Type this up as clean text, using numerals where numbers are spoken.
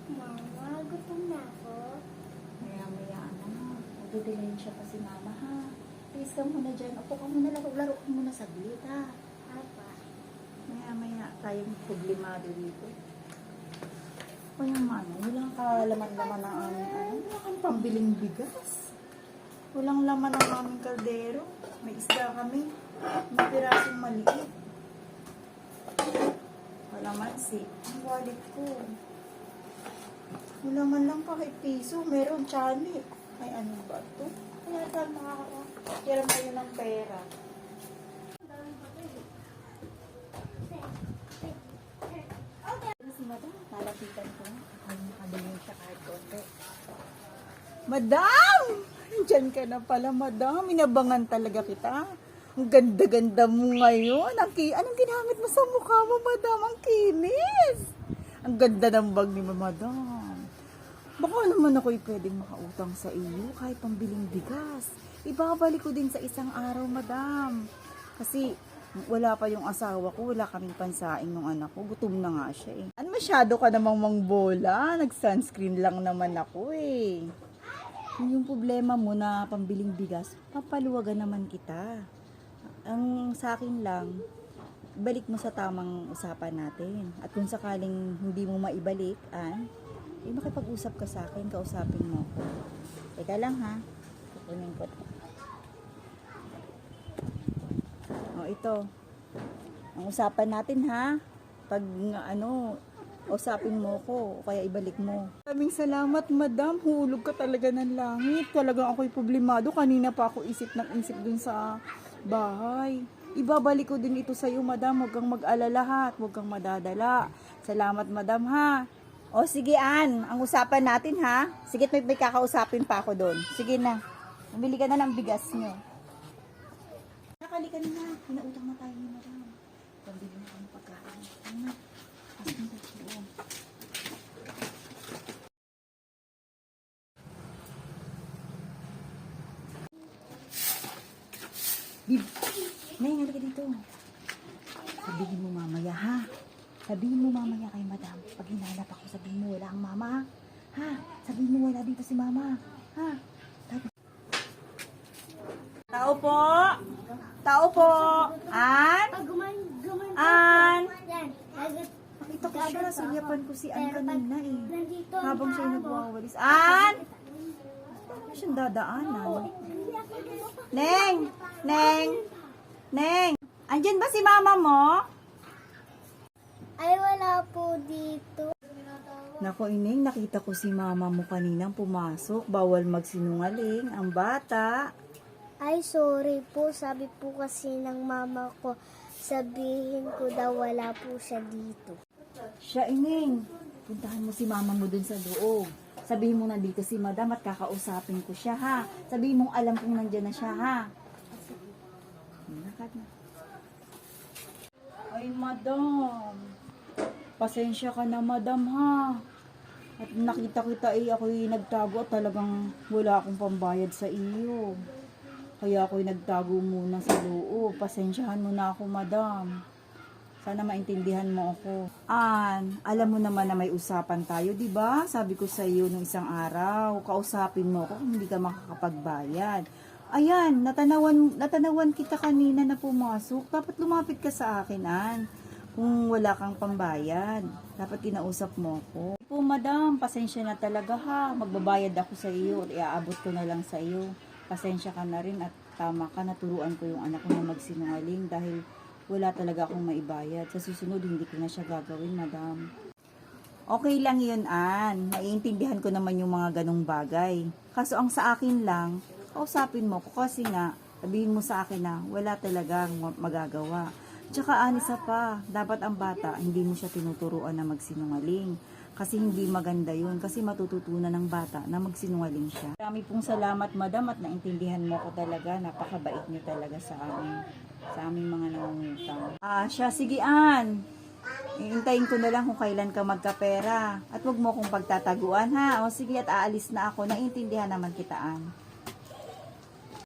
Mama, gutom na ako. Maya-maya na. Magdidilayin siya pa si mama, ha? Please ka muna dyan. Upo ka muna, laro ka muna saglit, ha? Papa. Maya-maya tayong problemado dito. O yung ano, walang kalaman-laman ng aming ano. Wala kang pambiling bigas. Walang laman ng aming kaldero. May isda kami. May pirasong maliit. Wala mansi. Ang wallet ko. Wala man lang kahit piso. Meron tsani. Ay, ano ba ito? Kaya saan makakakira kayo ng pera? Si madam, lalapitan ko. Ay, nakabili siya kahit konti. Madam! Diyan ka na pala, madam. Inabangan talaga kita. Ang ganda-ganda mo ngayon. Anong ginamit mo sa mukha mo, madam? Ang kinis! Ang ganda ng bag ni madam. Baka naman ako'y pwedeng makautang sa iyo kahit pambiling bigas. Ibabalik ko din sa isang araw, madam. Kasi wala pa yung asawa ko, wala kaming pansaing ng anak ko. Gutom na nga siya eh. Masyado ka namang mangbola. Nag-sunscreen lang naman ako eh. Yung problema mo na pambiling bigas, papaluwagan naman kita. Ang sa akin lang, balik mo sa tamang usapan natin. At kung sakaling hindi mo maibalik, makipag-usap ka sa akin, kausapin mo ako. Teka lang ha. Kukunin ko ito. O ito. Ang usapan natin ha. Pag usapin mo ko, o kaya ibalik mo. Maraming salamat, madam. Hulog ka talaga ng langit. Talagang ako'y problemado. Kanina pa ako isip dun sa bahay. Ibabalik ko din ito sa'yo, madam. Huwag kang mag-alala ha. Huwag kang madadala. Salamat, madam ha. O sige, ang usapan natin ha. Sige, may kakausapin pa ako doon. Sige na. Namili ka na ng bigas nyo. Nakali ka na. Pinautang na tayo ni madam. Pambili na kami pagkain. Ano? Bib, Nay, halika dito. Sabihin mo mamaya, ha? Sabihin mo mamaya kay madam. Pag hinanap ako, sabihin mo wala ang mama, ha? Sabihin mo wala dito si mama, ha? Tao po! Tao po! An? An? Nakita ko siya, nasuyapan ko si An kanina eh. Habang siya nagwawalis. An? Ano siyang dadaanan? Neng! Neng! Neng! Andyan ba si mama mo? Ay, wala po dito. Nako, Ineng, nakita ko si mama mo kaninang pumasok. Bawal magsinungaling ang bata. Ay, sorry po. Sabi po kasi ng mama ko, sabihin ko daw wala po siya dito. Siya, Ineng. Puntahan mo si mama mo dun sa loob. Sabihin mo nandito si madam at kakausapin ko siya, ha? Sabihin mong alam kong nandyan na siya, ha? Nakad na. Ay, madam. Pasensya ka na, madam, ha? At nakita kita ako'y nagtago at talagang wala akong pambayad sa iyo. Kaya ako'y nagtago muna sa loob. Pasensyahan mo na ako, madam. Sana maintindihan mo ako. Alam mo naman na may usapan tayo, di ba? Sabi ko sa iyo nung isang araw, kausapin mo ako kung hindi ka makakapagbayad. Ayan, natanawan kita kanina na pumasok. Dapat lumapit ka sa akin, kung wala kang pambayad. Dapat kinausap mo ako. Po, madam, pasensya na talaga ha. Magbabayad ako sa iyo. Iaabot ko na lang sa iyo. Pasensya ka na rin at tama ka. Naturuan ko yung anak ko na magsinungaling dahil wala talaga akong maibayad. Sa susunod, hindi ko na siya gagawin, madam. Okay lang yun, Naiintindihan ko naman yung mga ganong bagay. Kaso ang sa akin lang, kausapin mo ko kasi nga, sabihin mo sa akin na wala talagang magagawa. Tsaka isa pa, dapat ang bata, hindi mo siya tinuturuan na magsinungaling. Kasi hindi maganda yun. Kasi matututunan ng bata na magsinungaling siya. Marami pong salamat, madam, at naintindihan mo ko talaga. Napakabait niyo talaga sa aming mga nangungutang. Siya, sige, iintayin ko na lang kung kailan ka magkapera. At wag mo kong pagtataguan, ha? O sige, at aalis na ako. Naintindihan naman kita,